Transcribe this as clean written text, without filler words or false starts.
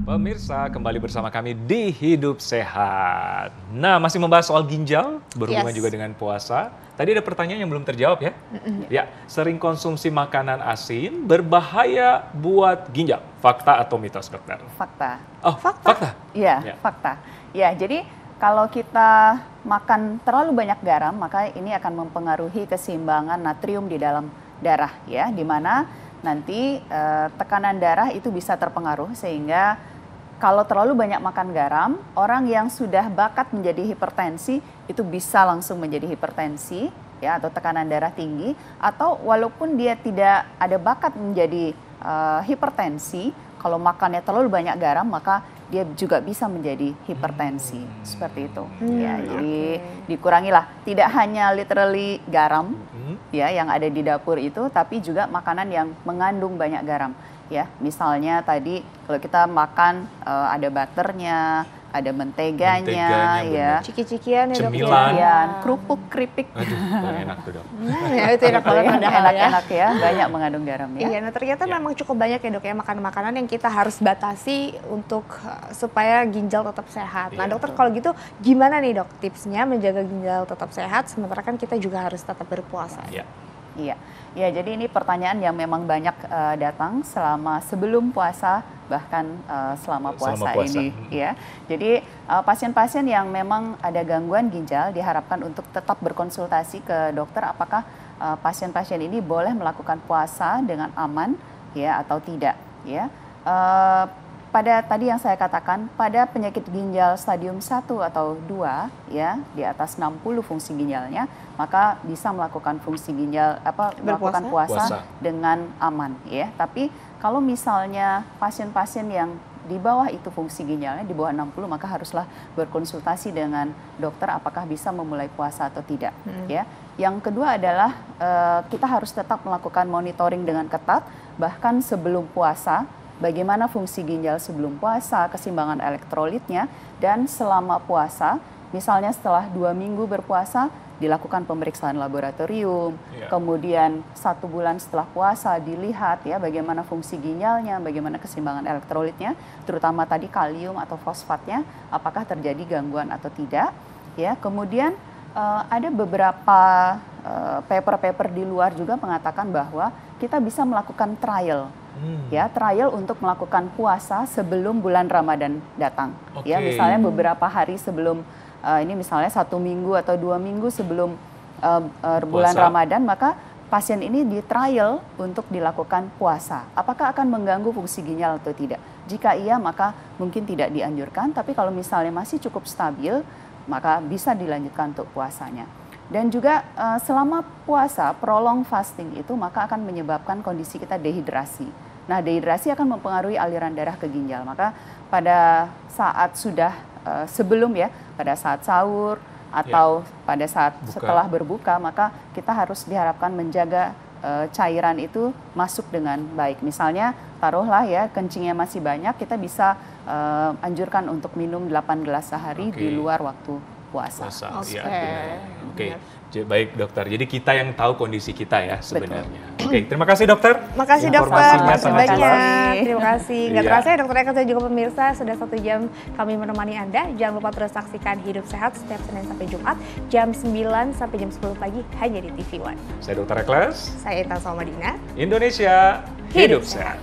Pemirsa, kembali bersama kami di Hidup Sehat. Nah, masih membahas soal ginjal, berhubungan juga dengan puasa. Tadi ada pertanyaan yang belum terjawab ya? Ya, sering konsumsi makanan asin berbahaya buat ginjal. Fakta atau mitos, dokter? Fakta. Oh, fakta? Iya, fakta. Ya, jadi kalau kita makan terlalu banyak garam, maka ini akan mempengaruhi keseimbangan natrium di dalam darah, ya, di mana nanti tekanan darah itu bisa terpengaruh sehingga kalau terlalu banyak makan garam, orang yang sudah bakat menjadi hipertensi itu bisa langsung menjadi hipertensi, ya, atau tekanan darah tinggi, atau walaupun dia tidak ada bakat menjadi hipertensi, kalau makannya terlalu banyak garam maka dia juga bisa menjadi hipertensi, seperti itu. Ya, jadi dikurangilah, tidak hanya literally garam, ya, yang ada di dapur itu, tapi juga makanan yang mengandung banyak garam. Ya, misalnya tadi kalau kita makan ada butternya, ada menteganya, ya, ciki-cikian ya, cemilan, kerupuk, keripik. Aduh, enak tuh, Dok. Ya, itu enak banget padahal ya. Enak-enak ya, banyak mengandung garam ya. Iya, nah ternyata memang cukup banyak ya, Dok, ya, makanan-makanan yang kita harus batasi untuk supaya ginjal tetap sehat. Nah, dokter, kalau gitu gimana nih, Dok, tipsnya menjaga ginjal tetap sehat sementara kan kita juga harus tetap berpuasa? Iya, jadi ini pertanyaan yang memang banyak datang selama sebelum puasa bahkan selama puasa ini, ya. Jadi pasien-pasien yang memang ada gangguan ginjal diharapkan untuk tetap berkonsultasi ke dokter apakah pasien-pasien ini boleh melakukan puasa dengan aman, ya, atau tidak, ya. Pada tadi yang saya katakan, pada penyakit ginjal stadium 1 atau 2, ya, di atas 60 fungsi ginjalnya, maka bisa melakukan fungsi ginjal melakukan puasa dengan aman, ya. Tapi kalau misalnya pasien-pasien yang di bawah itu fungsi ginjalnya di bawah 60, maka haruslah berkonsultasi dengan dokter apakah bisa memulai puasa atau tidak, ya. Yang kedua adalah kita harus tetap melakukan monitoring dengan ketat bahkan sebelum puasa. Bagaimana fungsi ginjal sebelum puasa, keseimbangan elektrolitnya, dan selama puasa, misalnya setelah 2 minggu berpuasa, dilakukan pemeriksaan laboratorium, kemudian 1 bulan setelah puasa dilihat, ya, bagaimana fungsi ginjalnya, bagaimana keseimbangan elektrolitnya, terutama tadi kalium atau fosfatnya, apakah terjadi gangguan atau tidak, ya. Kemudian ada beberapa paper-paper di luar juga mengatakan bahwa kita bisa melakukan trial. Ya, trial untuk melakukan puasa sebelum bulan Ramadan datang. Ya, misalnya beberapa hari sebelum ini misalnya 1 minggu atau 2 minggu sebelum bulan Ramadan, maka pasien ini di trial untuk dilakukan puasa. Apakah akan mengganggu fungsi ginjal atau tidak? Jika iya, maka mungkin tidak dianjurkan. Tapi kalau misalnya masih cukup stabil, maka bisa dilanjutkan untuk puasanya. Dan juga selama puasa, prolong fasting itu maka akan menyebabkan kondisi kita dehidrasi. Nah, dehidrasi akan mempengaruhi aliran darah ke ginjal. Maka pada saat sudah sebelum, ya, pada saat sahur atau pada saat setelah berbuka, maka kita harus diharapkan menjaga cairan itu masuk dengan baik. Misalnya, taruhlah, ya, kencingnya masih banyak, kita bisa anjurkan untuk minum 8 gelas sehari di luar waktu puasa. Oke. Baik, dokter. Jadi kita yang tahu kondisi kita, ya, sebenarnya. Oke, terima kasih, dokter. Makasih, dokter. Informasinya sangat banyak. Terima kasih. Nggak terasa ya, dokter Eka dan juga pemirsa, sudah 1 jam kami menemani Anda. Jangan lupa terus saksikan Hidup Sehat setiap Senin sampai Jumat jam 9 sampai jam 10 pagi hanya di TV One. Saya Dr. Ekles. Saya Intan Salmadina. Indonesia Hidup Sehat.